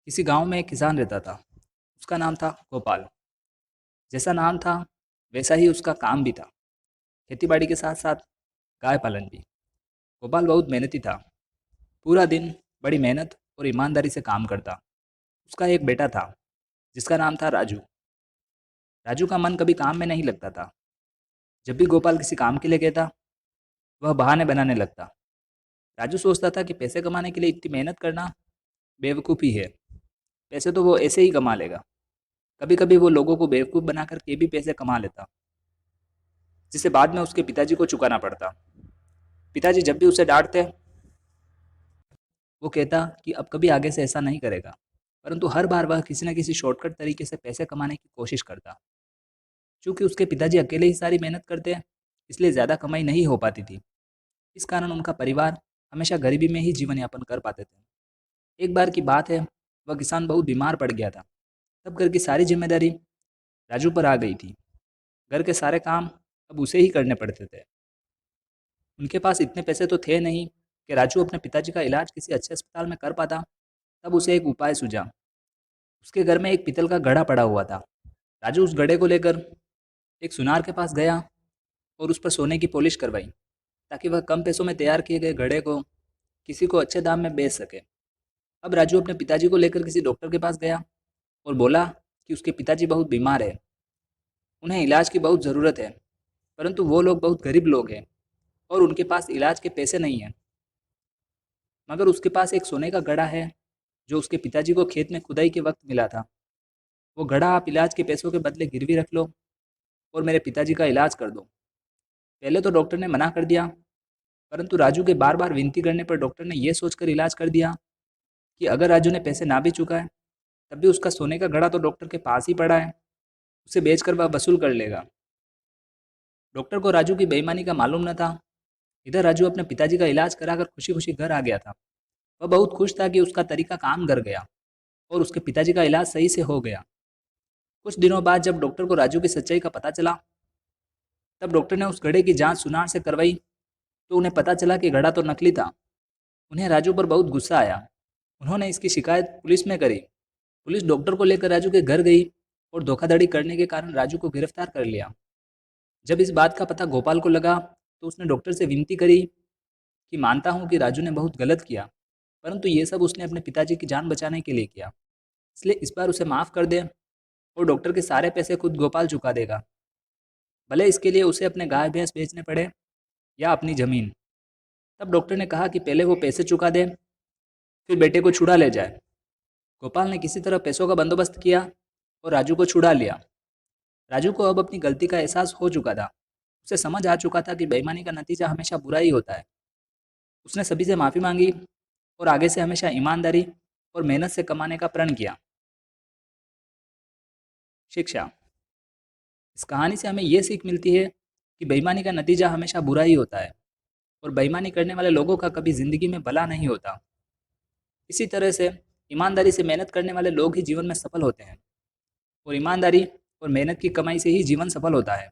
किसी गांव में एक किसान रहता था। उसका नाम था गोपाल। जैसा नाम था वैसा ही उसका काम भी था। खेतीबाड़ी के साथ साथ गाय पालन भी। गोपाल बहुत मेहनती था। पूरा दिन बड़ी मेहनत और ईमानदारी से काम करता। उसका एक बेटा था जिसका नाम था राजू। राजू का मन कभी काम में नहीं लगता था। जब भी गोपाल किसी काम के लिए कहता वह बहाने बनाने लगता। राजू सोचता था कि पैसे कमाने के लिए इतनी मेहनत करना बेवकूफ़ी है। पैसे तो वो ऐसे ही कमा लेगा। कभी कभी वो लोगों को बेवकूफ़ बनाकर के भी पैसे कमा लेता, जिसे बाद में उसके पिताजी को चुकाना पड़ता। पिताजी जब भी उसे डांटते वो कहता कि अब कभी आगे से ऐसा नहीं करेगा, परंतु हर बार वह किसी न किसी शॉर्टकट तरीके से पैसे कमाने की कोशिश करता। चूंकि उसके पिताजी अकेले ही सारी मेहनत करते इसलिए ज़्यादा कमाई नहीं हो पाती थी। इस कारण उनका परिवार हमेशा गरीबी में ही जीवन यापन कर पाते थे। एक बार की बात है, वह किसान बहुत बीमार पड़ गया था। तब घर की सारी जिम्मेदारी राजू पर आ गई थी। घर के सारे काम अब उसे ही करने पड़ते थे। उनके पास इतने पैसे तो थे नहीं कि राजू अपने पिताजी का इलाज किसी अच्छे अस्पताल में कर पाता। तब उसे एक उपाय सूझा। उसके घर में एक पीतल का घड़ा पड़ा हुआ था। राजू उस घड़े को लेकर एक सुनार के पास गया और उस पर सोने की पॉलिश करवाई, ताकि वह कम पैसों में तैयार किए गए घड़े को किसी को अच्छे दाम में बेच सके। अब राजू अपने पिताजी को लेकर किसी डॉक्टर के पास गया और बोला कि उसके पिताजी बहुत बीमार है, उन्हें इलाज की बहुत ज़रूरत है, परंतु वो लोग बहुत गरीब लोग हैं और उनके पास इलाज के पैसे नहीं हैं। मगर उसके पास एक सोने का घड़ा है जो उसके पिताजी को खेत में खुदाई के वक्त मिला था। वो घड़ा आप इलाज के पैसों के बदले गिरवी रख लो और मेरे पिताजी का इलाज कर दो। पहले तो डॉक्टर ने मना कर दिया, परंतु राजू के बार बार विनती करने पर डॉक्टर ने यह सोचकर इलाज कर दिया कि अगर राजू ने पैसे ना भी चुकाए तब भी उसका सोने का घड़ा तो डॉक्टर के पास ही पड़ा है, उसे बेचकर वह वसूल कर लेगा। डॉक्टर को राजू की बेईमानी का मालूम न था। इधर राजू अपने पिताजी का इलाज कराकर खुशी खुशी घर आ गया था। वह बहुत खुश था कि उसका तरीका काम कर गया और उसके पिताजी का इलाज सही से हो गया। कुछ दिनों बाद जब डॉक्टर को राजू की सच्चाई का पता चला, तब डॉक्टर ने उस घड़े की जांच सुनार से करवाई तो उन्हें पता चला कि घड़ा तो नकली था। उन्हें राजू पर बहुत गुस्सा आया। उन्होंने इसकी शिकायत पुलिस में करी। पुलिस डॉक्टर को लेकर राजू के घर गई और धोखाधड़ी करने के कारण राजू को गिरफ्तार कर लिया। जब इस बात का पता गोपाल को लगा तो उसने डॉक्टर से विनती करी कि मानता हूँ कि राजू ने बहुत गलत किया, परंतु ये सब उसने अपने पिताजी की जान बचाने के लिए किया, इसलिए इस बार उसे माफ़ कर दे और डॉक्टर के सारे पैसे खुद गोपाल चुका देगा, भले इसके लिए उसे अपने गाय भैंस बेचने पड़े या अपनी ज़मीन। तब डॉक्टर ने कहा कि पहले वो पैसे चुका दे, फिर बेटे को छुड़ा ले जाए। गोपाल ने किसी तरह पैसों का बंदोबस्त किया और राजू को छुड़ा लिया। राजू को अब अपनी गलती का एहसास हो चुका था। उसे समझ आ चुका था कि बेईमानी का नतीजा हमेशा बुरा ही होता है। उसने सभी से माफ़ी मांगी और आगे से हमेशा ईमानदारी और मेहनत से कमाने का प्रण किया। शिक्षा। इस कहानी से हमें ये सीख मिलती है कि बेईमानी का नतीजा हमेशा बुरा ही होता है और बेईमानी करने वाले लोगों का कभी ज़िंदगी में भला नहीं होता। इसी तरह से ईमानदारी से मेहनत करने वाले लोग ही जीवन में सफल होते हैं और ईमानदारी और मेहनत की कमाई से ही जीवन सफल होता है।